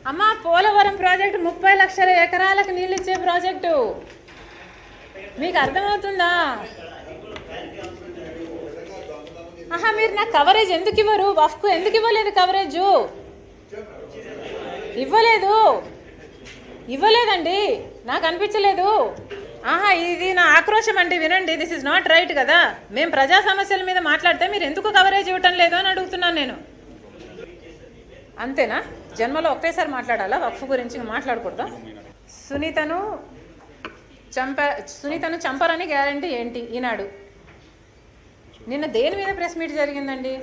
అమ్మా పోలవరం ప్రాజెక్టు 30 లక్షల ఎకరాలకు నీళ్ళు ఇచ్చే ప్రాజెక్టు మీకు అర్థమవుతుందా? ఆహా, మీరు నాకు కవరేజ్ ఎందుకు ఇవ్వరు? వఫ్కు ఎందుకు ఇవ్వలేదు కవరేజ్? ఇవ్వలేదండి, నాకు అనిపించలేదు. ఆహా, ఇది నా ఆక్రోశం అండి. వినండి, దిస్ ఇస్ నాట్ రైట్ కదా. మేము ప్రజా సమస్యల మీద మాట్లాడితే మీరు ఎందుకు కవరేజ్ ఇవ్వటం లేదు అని అడుగుతున్నాను నేను. అంతేనా? జన్మలో ఒకేసారి మాట్లాడాలా వక్ఫ్ గురించి? మాట్లాడకూడదా? సునీతను చంపరని గ్యారంటీ ఏంటి ఈనాడు? నిన్న దేని మీద ప్రెస్ మీట్ జరిగిందండి?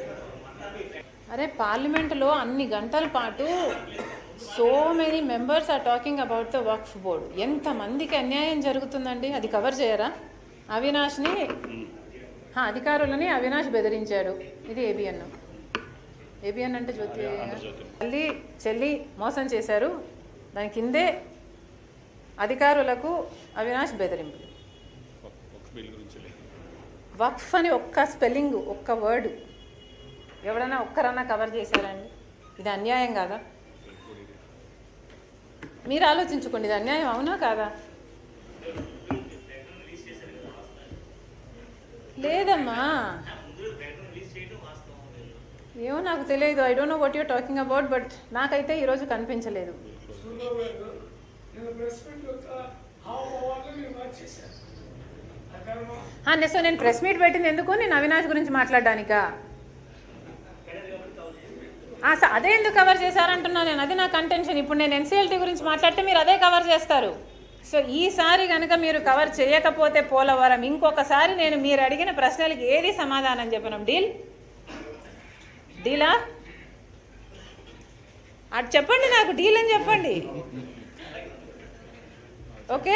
అరే, పార్లమెంటులో అన్ని గంటల పాటు so many members are talking about the Waqf board. ఎంతమందికి అన్యాయం జరుగుతుందండి, అది కవర్ చేయరా? అవినాష్ని, అధికారులని అవినాష్ బెదిరించాడు. ఇది ఏబిఎన్ అంటే జ్యోతి చెల్లి మోసం చేశారు. దాని కిందే అధికారులకు అవినాష్ బెదిరింపు. వక్ఫ్ అని ఒక్క స్పెల్లింగ్, ఒక్క వర్డ్ ఎవడన్నా ఒక్కరన్నా కవర్ చేశారండి? ఇది అన్యాయం కాదా? మీరు ఆలోచించుకోండి, ఇది అన్యాయం అవునా కాదా? లేదమ్మా, ఏమో నాకు తెలియదు. I don't know what you're talking about, but నాకైతే ఈరోజు కనిపించలేదు. సో నేను ప్రెస్ మీట్ పెట్టింది ఎందుకు? నేను అవినాష్ గురించి మాట్లాడడానికా? అదే ఎందుకు కవర్ చేశారంటున్నా నేను. అది నా కంటెన్షన్. ఇప్పుడు నేను ఎన్సీఎల్టీ గురించి మాట్లాడితే మీరు అదే కవర్ చేస్తారు. సో ఈసారి కనుక మీరు కవర్ చేయకపోతే పోలవరం, ఇంకొకసారి నేను మీరు అడిగిన ప్రశ్నలకి ఏది సమాధానం చెప్పను. డీలా? అది చెప్పండి, నాకు డీల్ అని చెప్పండి. ఓకే.